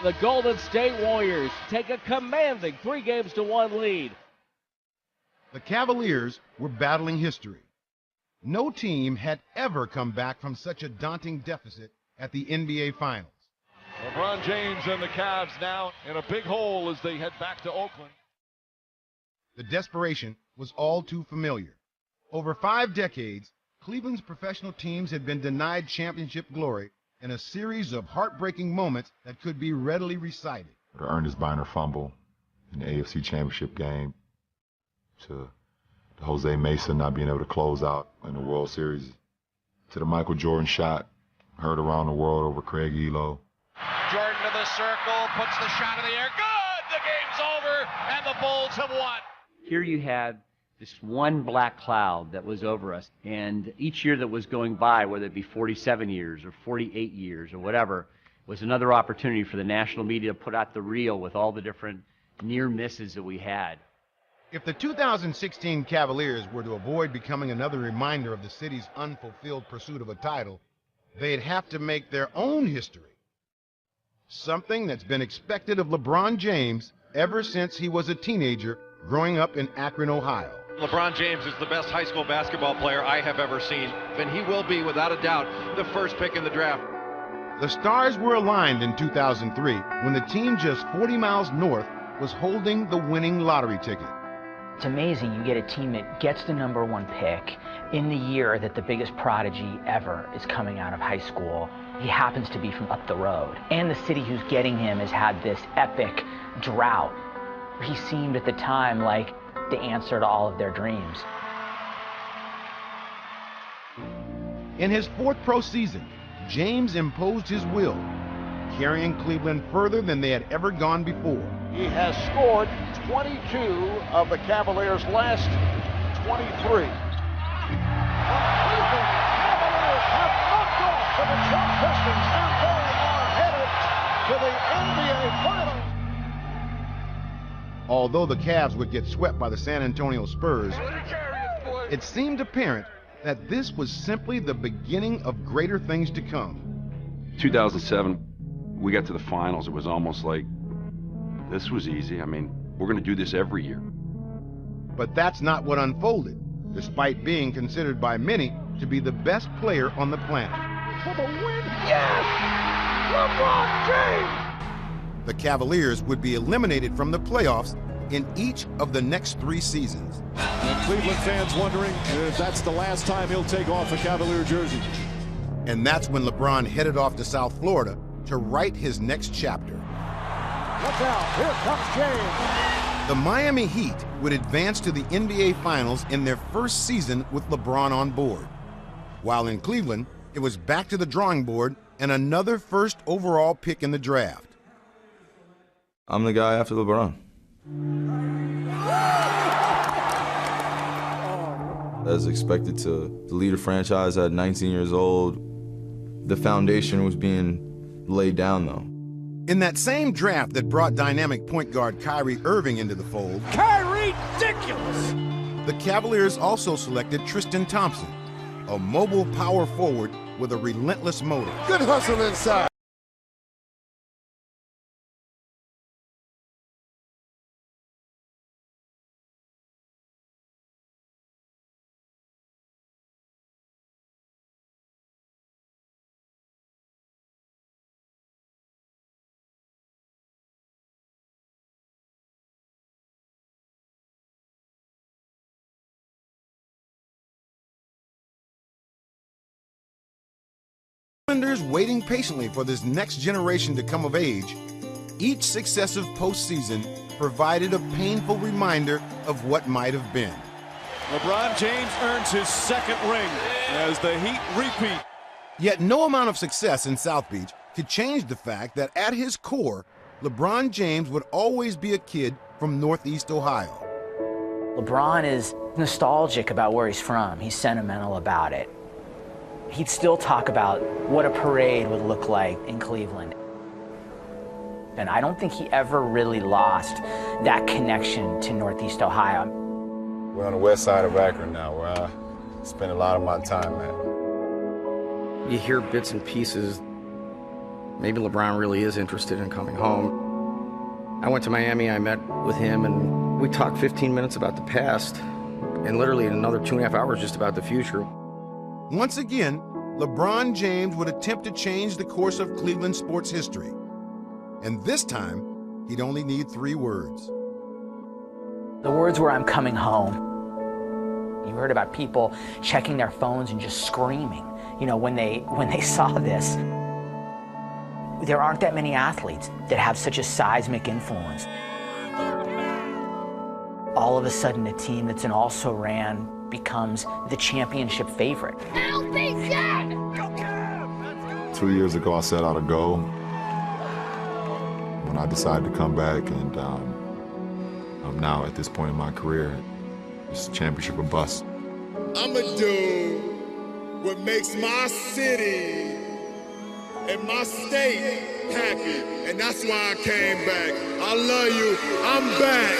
The Golden State Warriors take a commanding 3-1 lead. The Cavaliers were battling history. No team had ever come back from such a daunting deficit at the NBA Finals. LeBron James and the Cavs now in a big hole as they head back to Oakland. The desperation was all too familiar. Over 5 decades, Cleveland's professional teams had been denied championship glory in a series of heartbreaking moments that could be readily recited. The Ernest Biner fumble in the AFC Championship game, to the Jose Mesa not being able to close out in the World Series, to the Michael Jordan shot heard around the world over Craig Elo. Jordan to the circle, puts the shot in the air. Good! The game's over, and the Bulls have won. Here you had this one black cloud that was over us, and each year that was going by, whether it be 47 years or 48 years or whatever, was another opportunity for the national media to put out the reel with all the different near misses that we had. If the 2016 Cavaliers were to avoid becoming another reminder of the city's unfulfilled pursuit of a title, they'd have to make their own history. Something that's been expected of LeBron James ever since he was a teenager growing up in Akron, Ohio. LeBron James is the best high school basketball player I have ever seen, and he will be, without a doubt, the first pick in the draft. The stars were aligned in 2003 when the team just 40 miles north was holding the winning lottery ticket. It's amazing you get a team that gets the #1 pick in the year that the biggest prodigy ever is coming out of high school. He happens to be from up the road. And the city who's getting him has had this epic drought. He seemed at the time like the answer to all of their dreams. In his 4th pro season, James imposed his will, carrying Cleveland further than they had ever gone before. He has scored 22 of the Cavaliers' last 23. The Cleveland Cavaliers have knocked off the Detroit Pistons, and they are headed to the NBA Finals. Although the Cavs would get swept by the San Antonio Spurs, it seemed apparent that this was simply the beginning of greater things to come. 2007, we got to the finals. It was almost like, this was easy. I mean, we're going to do this every year. But that's not what unfolded, despite being considered by many to be the best player on the planet. For the win, yes! LeBron James! The Cavaliers would be eliminated from the playoffs in each of the next 3 seasons. And Cleveland fans wondering if that's the last time he'll take off a Cavalier jersey. And that's when LeBron headed off to South Florida to write his next chapter. Look out, here comes James. The Miami Heat would advance to the NBA Finals in their first season with LeBron on board. While in Cleveland, it was back to the drawing board and another first overall pick in the draft. I'm the guy after LeBron. As expected to lead a franchise at 19 years old, the foundation was being laid down, though. In that same draft that brought dynamic point guard Kyrie Irving into the fold, Kyrie, ridiculous! The Cavaliers also selected Tristan Thompson, a mobile power forward with a relentless motor. Good hustle inside. Islanders waiting patiently for this next generation to come of age, each successive postseason provided a painful reminder of what might have been. LeBron James earns his 2nd ring as the Heat repeat. Yet no amount of success in South Beach could change the fact that at his core, LeBron James would always be a kid from Northeast Ohio. LeBron is nostalgic about where he's from. He's sentimental about it. He'd still talk about what a parade would look like in Cleveland. And I don't think he ever really lost that connection to Northeast Ohio. We're on the west side of Akron now, where I spend a lot of my time at. You hear bits and pieces maybe LeBron really is interested in coming home. I went to Miami, I met with him, and we talked 15 minutes about the past, and literally another 2.5 hours just about the future. Once again, LeBron James would attempt to change the course of Cleveland sports history. And this time, he'd only need 3 words. The words were, "I'm coming home." You heard about people checking their phones and just screaming, you know, when they saw this. There aren't that many athletes that have such a seismic influence. All of a sudden, a team that's an also-ran becomes the championship favorite. 2 years ago, I set out a goal. When I decided to come back, and I'm now at this point in my career, it's championship or bust. I'ma do what makes my city and my state happy, and that's why I came back. I love you. I'm back.